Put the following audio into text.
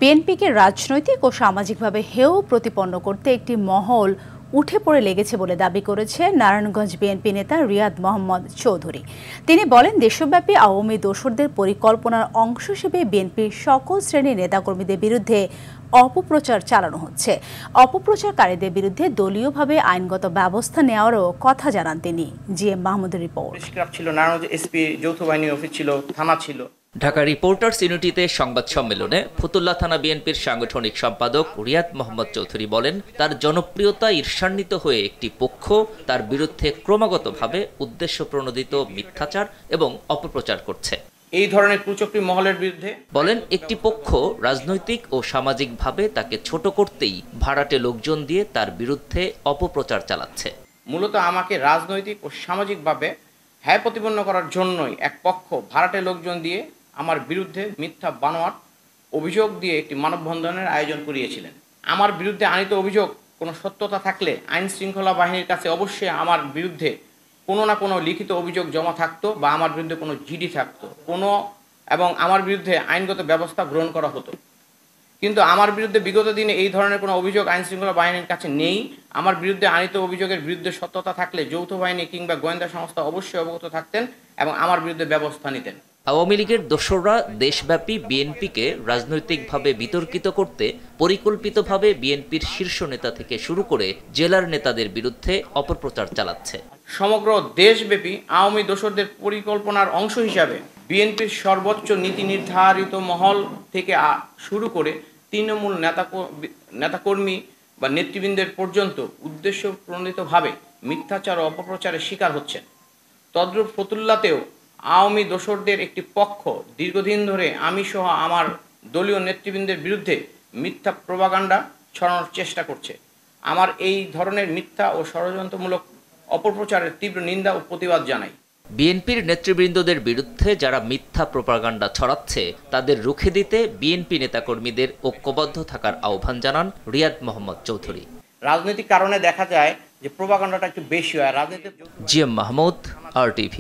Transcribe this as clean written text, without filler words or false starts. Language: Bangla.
বিএনপিকে রাজনৈতিক ও সামাজিকভাবে হেয় প্রতিপন্ন করতে একটি মহল উঠে পড়ে লেগেছে বলে দাবি করেছে নারায়ণগঞ্জ বিএনপি নেতা রিয়াদ মোহাম্মদ চৌধুরী। তিনি বলেন, দেশব্যাপী আওয়ামী দোসরদের পরিকল্পনার অংশ হিসেবে বিএনপির সকল শ্রেণীর নেতাকর্মীদের বিরুদ্ধে অপপ্রচার চালানো হচ্ছে। অপপ্রচারকারীদের বিরুদ্ধে দলীয়ভাবে আইনগত ব্যবস্থা নেওয়ারও কথা জানান তিনি। জিএম মাহমুদের রিপোর্ট। ছিল নারায়ণগঞ্জ এসপি যৌথ বাহিনী অফিস ছিল, থানা ছিল। ঢাকা রিপোর্টার্স ইউনিটিতে সংবাদ সম্মেলনে ফতুল্লা থানা বিএনপির সাংগঠনিক সম্পাদক রিয়াদ মোহাম্মদ চৌধুরী বলেন, তার জনপ্রিয়তা ঈর্ষান্বিত হয়ে একটি পক্ষ তার বিরুদ্ধে ক্রমাগতভাবে উদ্দেশ্য প্রণোদিত মিথ্যাচার এবং অপপ্রচার করছে। এই ধরনের কুচক্রী মহলের বিরুদ্ধে বলেন, একটি পক্ষ রাজনৈতিক ও সামাজিকভাবে তাকে ছোট করতেই ভাড়াটে লোকজন দিয়ে তার বিরুদ্ধে অপপ্রচার চালাচ্ছে। মূলত আমাকে রাজনৈতিক ও সামাজিকভাবে হ্যায় প্রতিপন্ন করার জন্যই এক পক্ষ ভাড়াটে লোকজন দিয়ে আমার বিরুদ্ধে মিথ্যা বানোয়াট অভিযোগ দিয়ে একটি মানববন্ধনের আয়োজন করিয়েছিলেন। আমার বিরুদ্ধে আনিত অভিযোগ কোনো সত্যতা থাকলে আইন শৃঙ্খলা বাহিনীর কাছে অবশ্যই আমার বিরুদ্ধে কোনো না কোনো লিখিত অভিযোগ জমা থাকতো বা আমার বিরুদ্ধে কোনো জিডি থাকতো এবং আমার বিরুদ্ধে আইনগত ব্যবস্থা গ্রহণ করা হতো। কিন্তু আমার বিরুদ্ধে বিগত দিনে এই ধরনের কোনো অভিযোগ আইন শৃঙ্খলা বাহিনীর কাছে নেই। আমার বিরুদ্ধে আনিত অভিযোগের বিরুদ্ধে সত্যতা থাকলে যৌথ বাহিনী কিংবা গোয়েন্দা সংস্থা অবশ্যই অবগত থাকতেন এবং আমার বিরুদ্ধে ব্যবস্থা নিতেন। আওয়ামী লীগের দোসররা দেশব্যাপী বিএনপিকে রাজনৈতিকভাবে বিতর্কিত করতে পরিকল্পিতভাবে বিএনপির শীর্ষ নেতা থেকে শুরু করে জেলার নেতাদের বিরুদ্ধে অপপ্রচার চালাচ্ছে। সমগ্র দেশব্যাপী আওয়ামী দোসরদের পরিকল্পনার অংশ হিসাবে বিএনপির সর্বোচ্চ নীতি নির্ধারিত মহল থেকে শুরু করে তৃণমূল নেতাকর্মী বা নেতৃবৃন্দের পর্যন্ত উদ্দেশ্য প্রণোদিতভাবে মিথ্যাচার ও অপপ্রচারের শিকার হচ্ছেন। তদ্রূপ ফতুল্লাতেও আওয়ামী দোসরদের একটি পক্ষ দীর্ঘদিন ধরে আমি সহ আমার দলীয় নেতৃবৃন্দের বিরুদ্ধে মিথ্যা প্রপাগান্ডা ছড়ানোর চেষ্টা করছে। আমার এই ধরনের মিথ্যা ও ষড়যন্ত্রমূলক অপপ্রচারের তীব্র নিন্দা ও প্রতিবাদ জানাই। বিএনপির নেতৃবৃন্দদের বিরুদ্ধে যারা মিথ্যা প্রপাগান্ডা ছড়াচ্ছে তাদের রুখে দিতে বিএনপি নেতাকর্মীদের ঐক্যবদ্ধ থাকার আহ্বান জানান রিয়াদ মোহাম্মদ চৌধুরী। রাজনৈতিক কারণে দেখা যায় যে প্রপাগান্ডাটা একটু বেশি হয়। রাজনীতি। GM Mahmud, RTV।